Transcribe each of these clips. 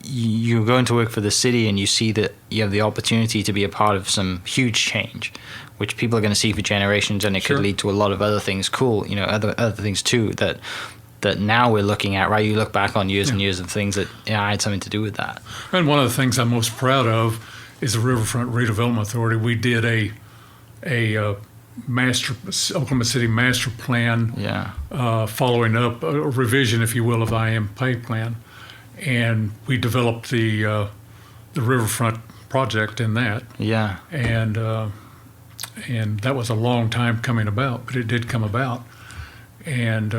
you go into work for the city and you see that you have the opportunity to be a part of some huge change, which people are going to see for generations, and it could lead to a lot of other things cool, other things too that now we're looking at, right? You look back on years and years of things that I had something to do with that. And one of the things I'm most proud of is the Riverfront Redevelopment Authority. We did a Oklahoma City master plan, following up a revision, if you will, of the IMP plan, and we developed the Riverfront project in that. Yeah. And that was a long time coming about, but it did come about, and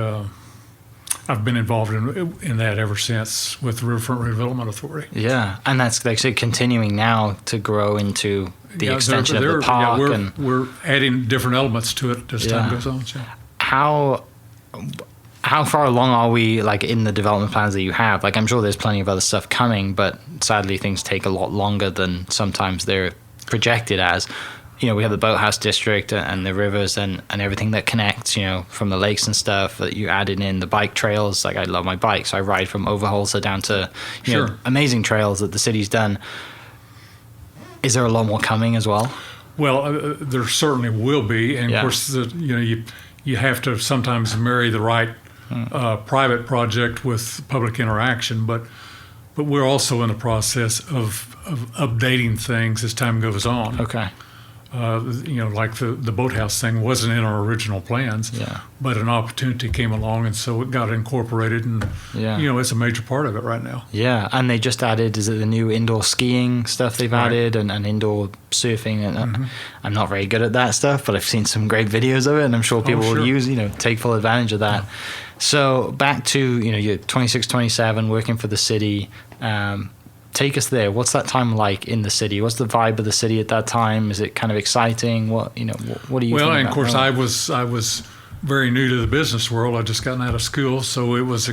I've been involved in that ever since with the Riverfront Redevelopment Authority. Yeah, and that's like I said, continuing now to grow into the extension of the park. Yeah, we're adding different elements to it as time goes on. So. How far along are we, like, in the development plans that you have? Like, I'm sure there's plenty of other stuff coming, but sadly things take a lot longer than sometimes they're projected as. We have the boathouse district and the rivers and everything that connects, from the lakes and stuff that you added in, the bike trails. Like, I love my bike, so I ride from Overholser down to, amazing trails that the city's done. Is there a lot more coming as well? Well, there certainly will be. And of course, you have to sometimes marry the right private project with public interaction, but we're also in the process of updating things as time goes on. Okay. Like the boathouse thing wasn't in our original plans, but an opportunity came along, and so it got incorporated, and it's a major part of it right now. Yeah, and they just added, is it the new indoor skiing stuff they've added, and indoor surfing, and I'm not very good at that stuff, but I've seen some great videos of it, and I'm sure people will use, take full advantage of that. Yeah. So back to, you're 26, 27, working for the city. Take us there. What's that time like in the city? What's the vibe of the city at that time? Is it kind of exciting? What do you think? Well, and of course, I was very new to the business world. I'd just gotten out of school, so it was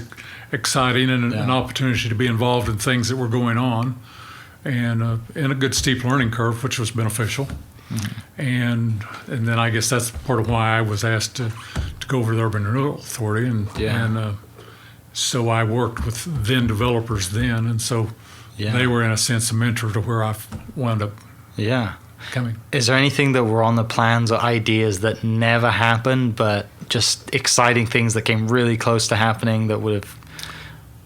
exciting and an opportunity to be involved in things that were going on, and a good steep learning curve, which was beneficial. Mm-hmm. And then I guess that's part of why I was asked to go over to the Urban Renewal Authority, and so I worked with developers then, and so. Yeah. They were, in a sense, a mentor to where I wound up coming. Is there anything that were on the plans or ideas that never happened, but just exciting things that came really close to happening that would have...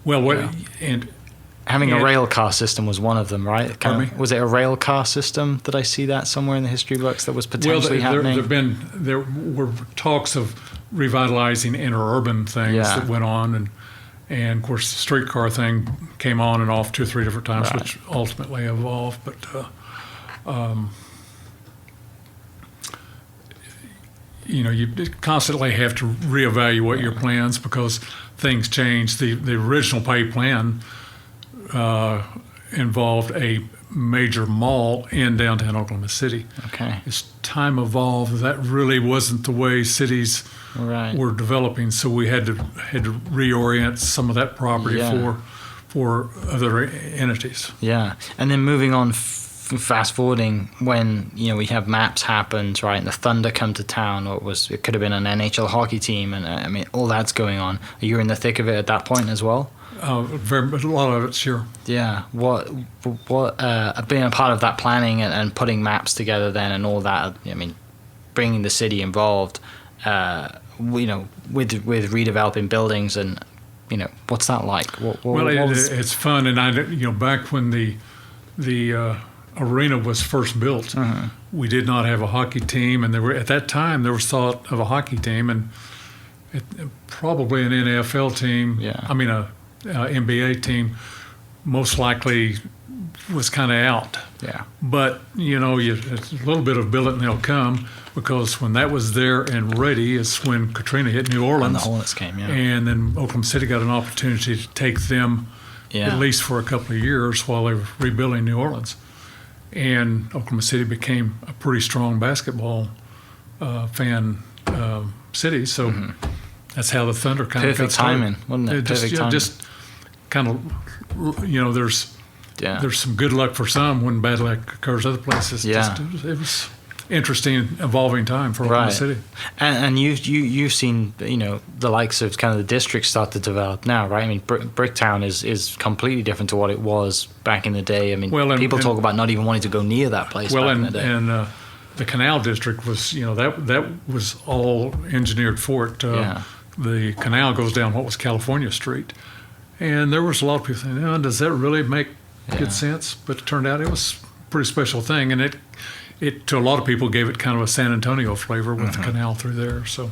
Well, having a rail car system was one of them, right? Was it a rail car system? Did I see that somewhere in the history books that was potentially happening? There were talks of revitalizing interurban things that went on, and of course, the streetcar thing came on and off 2 or 3 different times, which ultimately evolved. But you constantly have to reevaluate your plans because things change. The original pay plan involved a major mall in downtown Oklahoma City. Okay. As time evolved, that really wasn't the way cities were developing, so we had to reorient some of that property for other entities. Yeah, and then moving on, fast forwarding, when we have maps happens, right, and the Thunder come to town, or it could have been an NHL hockey team, and I mean all that's going on. Are you in the thick of it at that point as well? A lot of it, sure. Yeah. What being a part of that planning and putting maps together then and all that, I mean, bringing the city involved, with redeveloping buildings, and what's that like? It's fun, and back when the arena was first built, we did not have a hockey team, and at that time there was thought of a hockey team, and probably an NFL team. Yeah. I mean a NBA team most likely was kind of out. Yeah. But it's a little bit of build it and they'll come, because when that was there and ready is when Katrina hit New Orleans. And the Hornets came, and then Oklahoma City got an opportunity to take them at least for a couple of years while they were rebuilding New Orleans, and Oklahoma City became a pretty strong basketball fan city. So that's how the Thunder kind of got started. Perfect timing, wasn't it? Perfect timing. Just kind of there's some good luck for some when bad luck occurs other places. Yeah. interesting, evolving time for Oklahoma City. And you've seen the likes of kind of the district start to develop now, right? I mean, Bricktown is completely different to what it was back in the day. I mean, people talk about not even wanting to go near that place. Back in the day. And the Canal District was that was all engineered for it. The canal goes down what was California Street, and there was a lot of people saying, does that really make good sense? But it turned out it was a pretty special thing, and it to a lot of people gave it kind of a San Antonio flavor with the canal through there. So